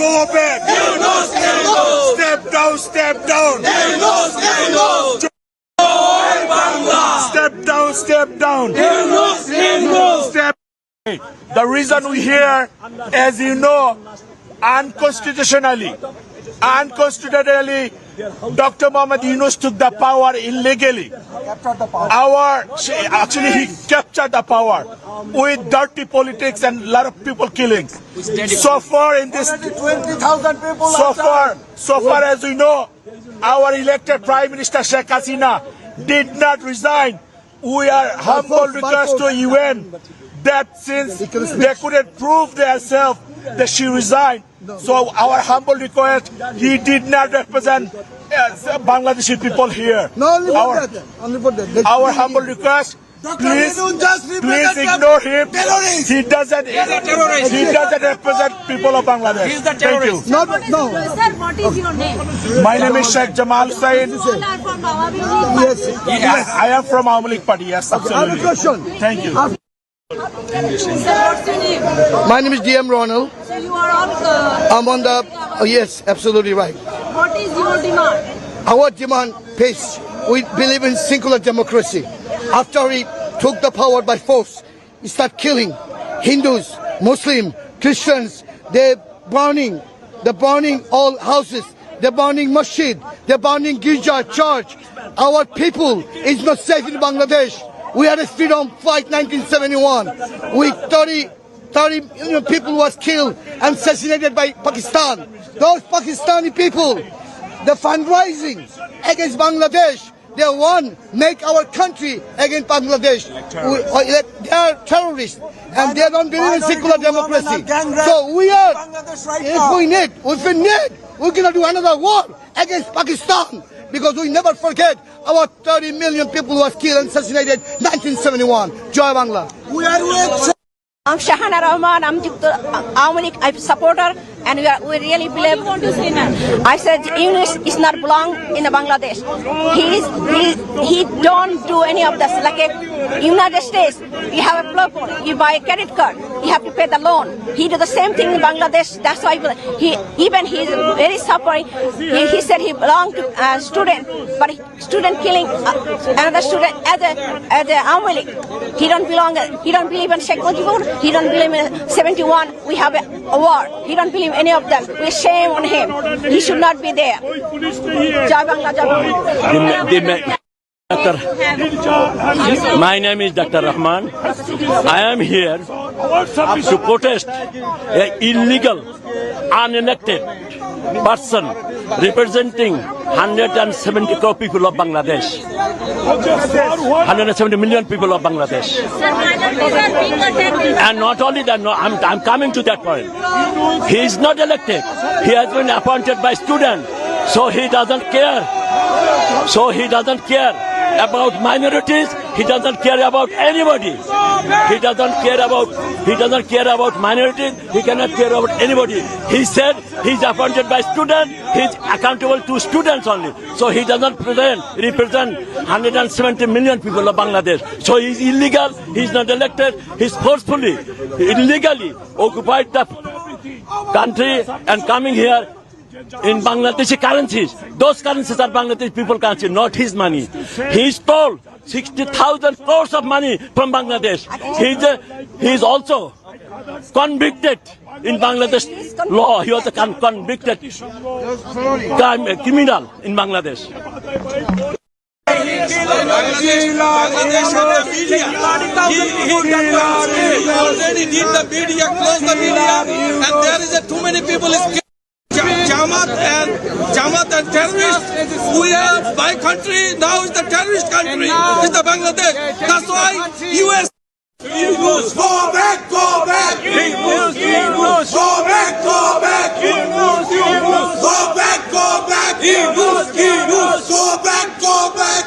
go back. Step down, step down. Step down, step down. Step. The reason we here, as you know, unconstitutionally, Dr. Mohamed Yunus took the power illegally. Actually, he captured the power with dirty politics and a lot of people killings. So far in this, 20,000 people. so far as we know, our elected Prime Minister Sheikh Hasina did not resign. We are humble request to UN that since they couldn't prove themselves that she resigned. So our humble request, he did not represent Bangladeshi people here. No, only for that. Our humble request, please ignore him. He doesn't represent people of Bangladesh. He's the Thank you. terrorist. No. Sir, what is your name? My name is Sheikh Jamal Hussain. You all are from Awami League Party. Yes, I am from Awami League Party. Yes, I have a absolutely. question. Thank you. Sir, what's your name? My name is DM Ronald. So you are all. I'm on the. Oh, yes, absolutely right. What is your demand? Our demand peace. We believe in singular democracy. After he took the power by force, he started killing Hindus, Muslims, Christians. They're burning all houses. They're burning masjid. They're burning girja, church. Our people is not safe in Bangladesh. We had a freedom fight 1971. We 30 people was killed and assassinated by Pakistan. Those Pakistani people, the fundraising against Bangladesh, they want make our country against Bangladesh. They are terrorists and they don't believe in secular democracy. So we are, if we need, we're gonna do another war against Pakistan because we never forget our 30 million people was killed and assassinated 1971. Joy Bangla. We are with. I'm Shahana Rahman. I'm Awami League supporter, and we really believe. What do you want to say now? I said Yunus is not belong in Bangladesh. He don't do any of this. Like a United States, you have a plug, you buy a credit card, you have to pay the loan. He do the same thing in Bangladesh. That's why he's very suffering. He said he belonged to a student, but student killing another student as a Awami League. He don't belong. He don't believe in Sheikh Mujibur. He don't believe in 71. We have a war. He don't believe any of them. We shame on him. He should not be there. Jai Bangla, Jai Bangla. My name is Dr. Rahman. I am here to protest an illegal, unelected person representing 170 crore people of Bangladesh. 170 million people of Bangladesh. And not only that, no, I'm coming to that point. He is not elected. He has been appointed by students. So he doesn't care. About minorities. He doesn't care about anybody. He doesn't care about minorities. He cannot care about anybody. He said he's appointed by students. He's accountable to students only. So he doesn't represent 170 million people of Bangladesh. So he's illegal. He's not elected. He's forcefully, illegally occupied the country and coming here in Bangladeshi currencies. Those currencies are Bangladeshi people currency, not his money. He stole 60,000 crores of money from Bangladesh. He's also convicted in Bangladesh law. He was a convicted criminal in Bangladesh. Already did the media, close the media, and there is too many people is Jamaat and terrorists. We have my country now is the terrorist country. It's the Bangladesh. That's why US. Go back. Go back. Go back. Go back. Go back. Go back. Go back. Go back.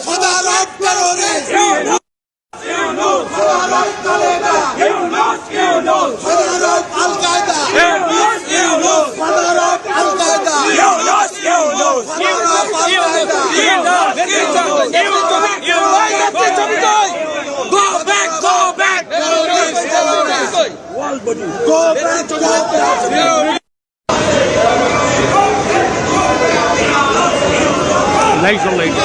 Father of terrorists. Father of Taliban. Father of Al Qaeda. Father of Al Qaeda. Go back. Go back, go back. Lights on lights.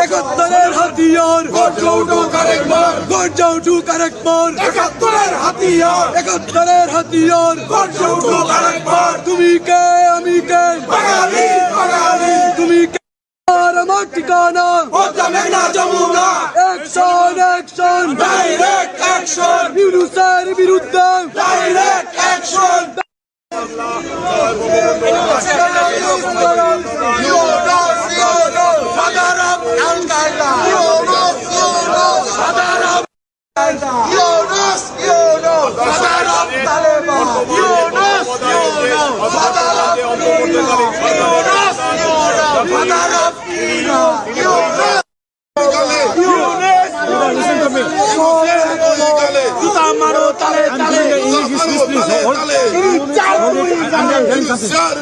একাত্তরের হাতিয়ার গর্জে উঠুক আরেকবার, গর্জে উঠুক আরেকবার। একাত্তরের হাতিয়ার, একাত্তরের হাতিয়ার গর্জে উঠুক আরেকবার। তুমি কে আমি কে, বাঙালি বাঙালি। তুমি কে আর আমার ঠিকানা, পদ্মা মেঘনা Jamuna. Action action, direct action. ইউনূসের বিরুদ্ধে ডাইরেক্ট অ্যাকশন।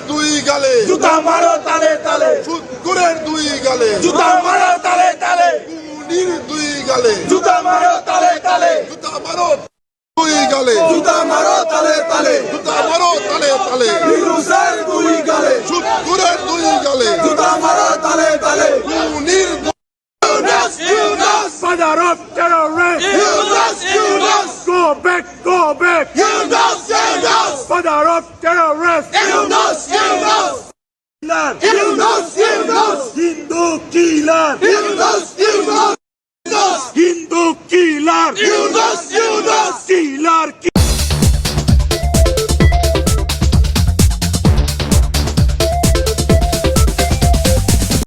দুই গালে জুতা মারো তালে তালে, সুৎখোরের দুই গালে জুতা মারো তালে তালে, খুনির দুই গালে জুতা মারো তালে তালে, জুতা মারো দুই গালে জুতা মারো তালে তালে, জুতা মারো তালে তালে ইউনূসের দুই গালে। সুৎখোরের দুই গালে জুতা মারো তালে তালে, খুনির Yunus Yunus. father of terrorists, Yunus Yunus, go back, go back, Yunus Yunus, father of terrorists, Yunus Yunus, killer, Yunus Yunus, Hindu killer, Yunus Yunus, Hindu killer, Yunus Yunus, killer.